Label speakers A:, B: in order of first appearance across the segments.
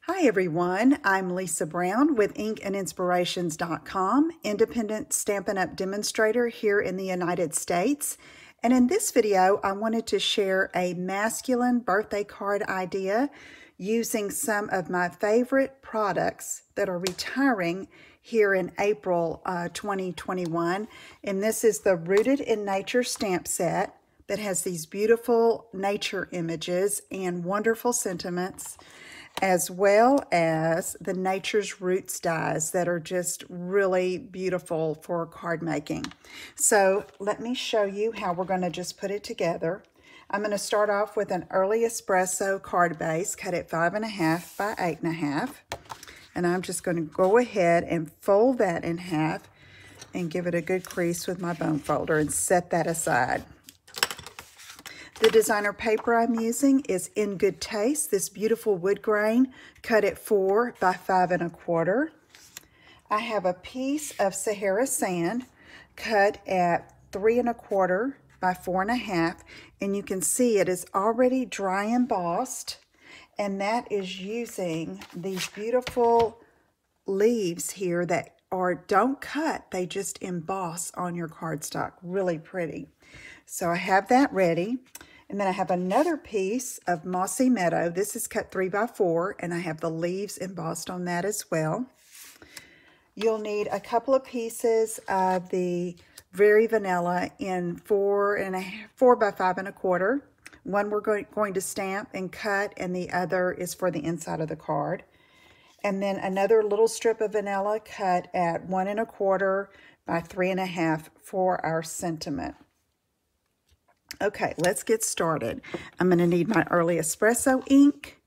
A: Hi everyone, I'm Lisa Brown with inkandinspirations.com, independent Stampin' Up! Demonstrator here in the United States. And in this video, I wanted to share a masculine birthday card idea using some of my favorite products that are retiring here in April 2021. And this is the Rooted in Nature stamp set that has these beautiful nature images and wonderful sentiments, as well as the Nature's Roots dies that are just really beautiful for card making. So let me show you how we're going to just put it together. I'm going to start off with an early espresso card base cut at 5.5 by 8.5. And I'm just going to go ahead and fold that in half and give it a good crease with my bone folder and set that aside. The designer paper I'm using is In Good Taste, this beautiful wood grain cut at 4 by 5.25. I have a piece of Sahara sand cut at 3.25 by 4.5, and you can see it is already dry embossed, and that is using these beautiful leaves here that don't cut, they just emboss on your cardstock. Really pretty. So I have that ready. And then I have another piece of Mossy Meadow. This is cut 3 by 4, and I have the leaves embossed on that as well. You'll need a couple of pieces of the Very Vanilla in 4 by 5.25. One we're going to stamp and cut, and the other is for the inside of the card. And then another little strip of vanilla cut at 1.25 by 3.5 for our sentiment. Okay, let's get started. I'm going to need my early espresso ink,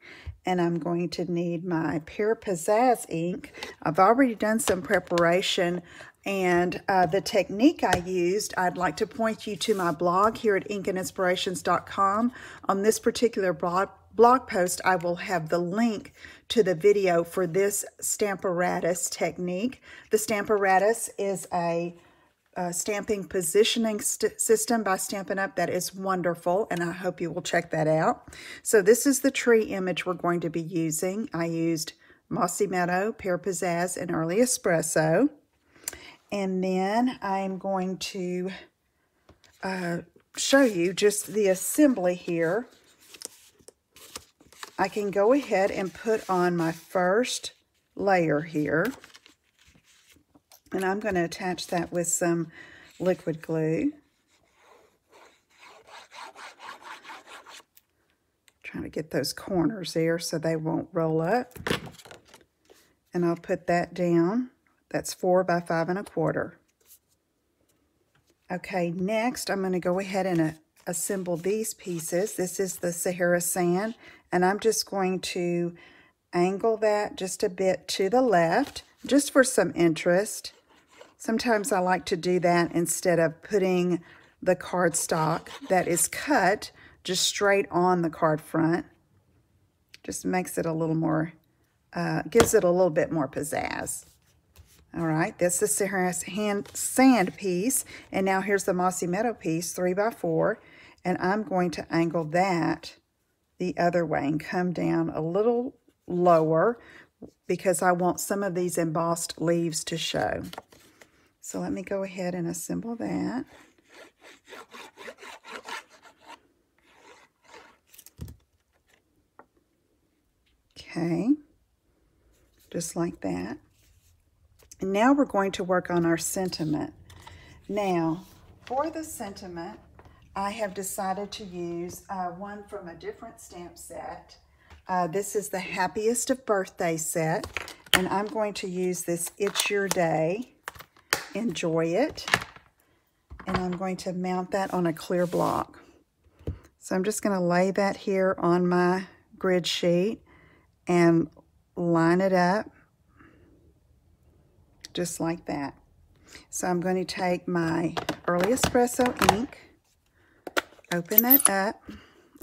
A: and I'm going to need my Pear Pizzazz ink. I've already done some preparation, and the technique I used, I'd like to point you to my blog here at inkandinspirations.com. On this particular blog post, I will have the link to the video for this Stamparatus technique. The Stamparatus is a stamping positioning system by Stampin' Up! That is wonderful, and I hope you will check that out. So this is the tree image we're going to be using. I used Mossy Meadow, Pear Pizzazz, and Early Espresso. And then I'm going to show you just the assembly here. I can go ahead and put on my first layer here. And I'm going to attach that with some liquid glue. Trying to get those corners there so they won't roll up. And I'll put that down. That's 4 by 5.25. Okay, next I'm going to go ahead and assemble these pieces. This is the Sahara sand, and I'm just going to angle that just a bit to the left, just for some interest. Sometimes I like to do that instead of putting the cardstock that is cut just straight on the card front. Just makes it a little more, gives it a little bit more pizzazz. All right, this is Sahara sand piece, and now here's the Mossy Meadow piece, 3 by 4, and I'm going to angle that the other way and come down a little lower because I want some of these embossed leaves to show. So let me go ahead and assemble that. Okay, just like that. And now we're going to work on our sentiment. Now, for the sentiment, I have decided to use one from a different stamp set. This is the Happiest of Birthday set, and I'm going to use this It's Your Day. Enjoy it, and I'm going to mount that on a clear block. So I'm just going to lay that here on my grid sheet and line it up just like that. So I'm going to take my Early Espresso ink, open that up,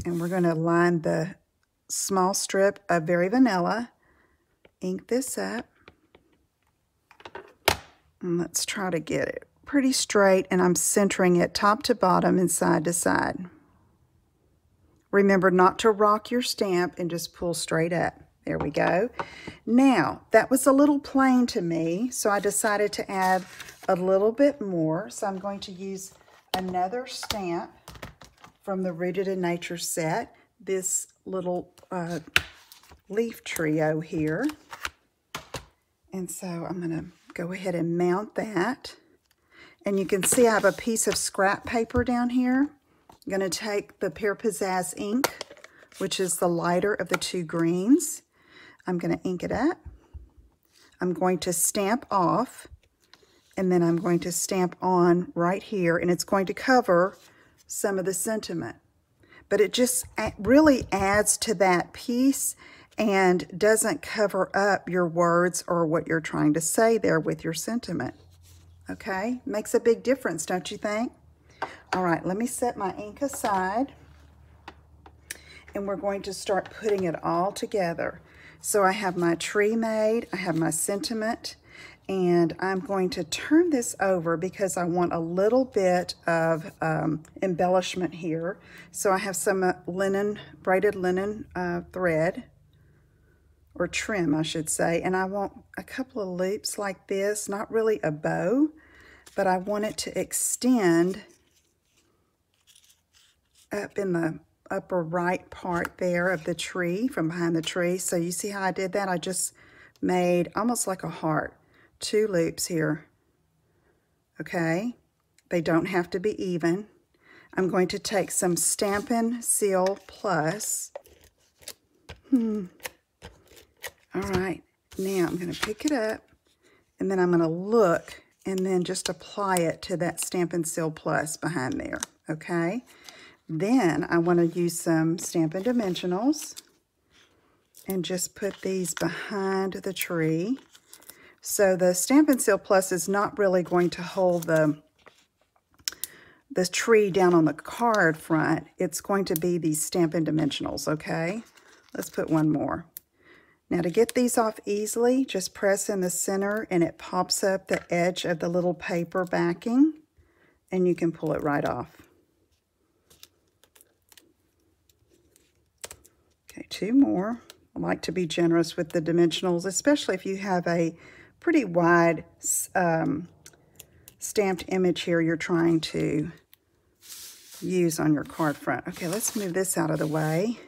A: and we're going to line the small strip of Very Vanilla, ink this up. And let's try to get it pretty straight, and I'm centering it top to bottom and side to side. Remember not to rock your stamp and just pull straight up. There we go. Now, that was a little plain to me, so I decided to add a little bit more. So I'm going to use another stamp from the Rooted in Nature set, this little leaf trio here. And so I'm going to go ahead and mount that. And you can see I have a piece of scrap paper down here. I'm going to take the Pear Pizzazz ink, which is the lighter of the two greens. I'm going to ink it up. I'm going to stamp off, and then I'm going to stamp on right here, and it's going to cover some of the sentiment. But it just really adds to that piece and doesn't cover up your words or what you're trying to say there with your sentiment. Okay? Makes a big difference, don't you think? All right, let me set my ink aside, and we're going to start putting it all together. So I have my tree made, I have my sentiment, and I'm going to turn this over because I want a little bit of embellishment here. So I have some braided linen thread, or trim, I should say, and I want a couple of loops like this, not really a bow, but I want it to extend up in the upper right part there of the tree, from behind the tree. So you see how I did that? I just made almost like a heart, 2 loops here. Okay, they don't have to be even. I'm going to take some Stampin' Seal Plus. All right, now I'm going to pick it up, and then I'm going to look and then just apply it to that Stampin' Seal Plus behind there. Okay. Then I want to use some Stampin' Dimensionals and just put these behind the tree. So the Stampin' Seal Plus is not really going to hold the tree down on the card front. It's going to be these Stampin' Dimensionals, okay? Let's put one more. Now to get these off easily, just press in the center and it pops up the edge of the little paper backing, and you can pull it right off. Okay, 2 more. I like to be generous with the dimensionals, especially if you have a pretty wide stamped image here you're trying to use on your card front. Okay, let's move this out of the way.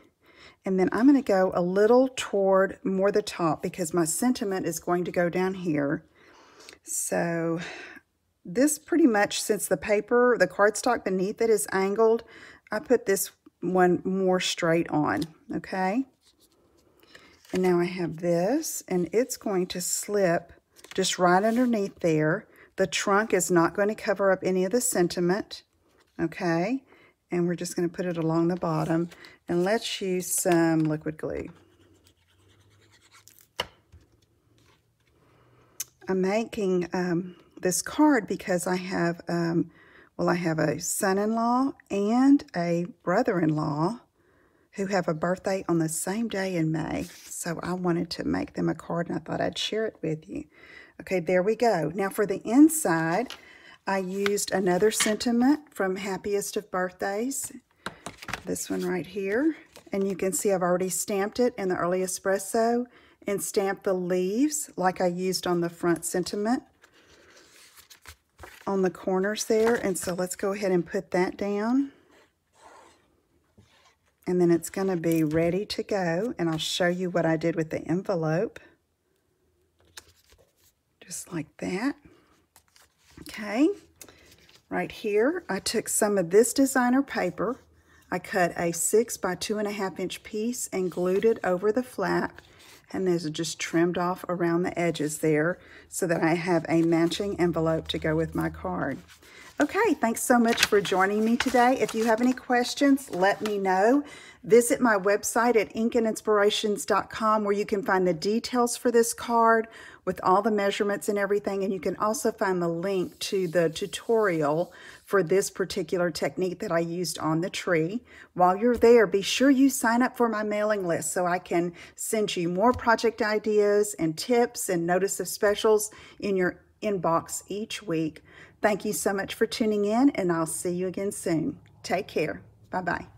A: And then I'm going to go a little toward more the top because my sentiment is going to go down here. So this pretty much, since the paper, the cardstock beneath it is angled, I put this one more straight on, okay? And now I have this, and it's going to slip just right underneath there. The trunk is not going to cover up any of the sentiment, okay? And we're just going to put it along the bottom, and let's use some liquid glue. I'm making this card because I have I have a son-in-law and a brother-in-law who have a birthday on the same day in May. So I wanted to make them a card, and I thought I'd share it with you. Okay, there we go. Now for the inside, I used another sentiment from Happiest of Birthdays. This one right here. And you can see I've already stamped it in the Early Espresso and stamped the leaves like I used on the front sentiment on the corners there. And so let's go ahead and put that down. And then it's going to be ready to go. And I'll show you what I did with the envelope. Just like that. Okay. Right here, I took some of this designer paper. I cut a 6 by 2.5 inch piece and glued it over the flap. And there's just trimmed off around the edges there so that I have a matching envelope to go with my card. Okay, thanks so much for joining me today. If you have any questions, let me know. Visit my website at inkandinspirations.com where you can find the details for this card with all the measurements and everything. And you can also find the link to the tutorial for this particular technique that I used on the tree. While you're there, be sure you sign up for my mailing list so I can send you more project ideas and tips and notice of specials in your inbox each week. Thank you so much for tuning in, and I'll see you again soon. Take care. Bye-bye.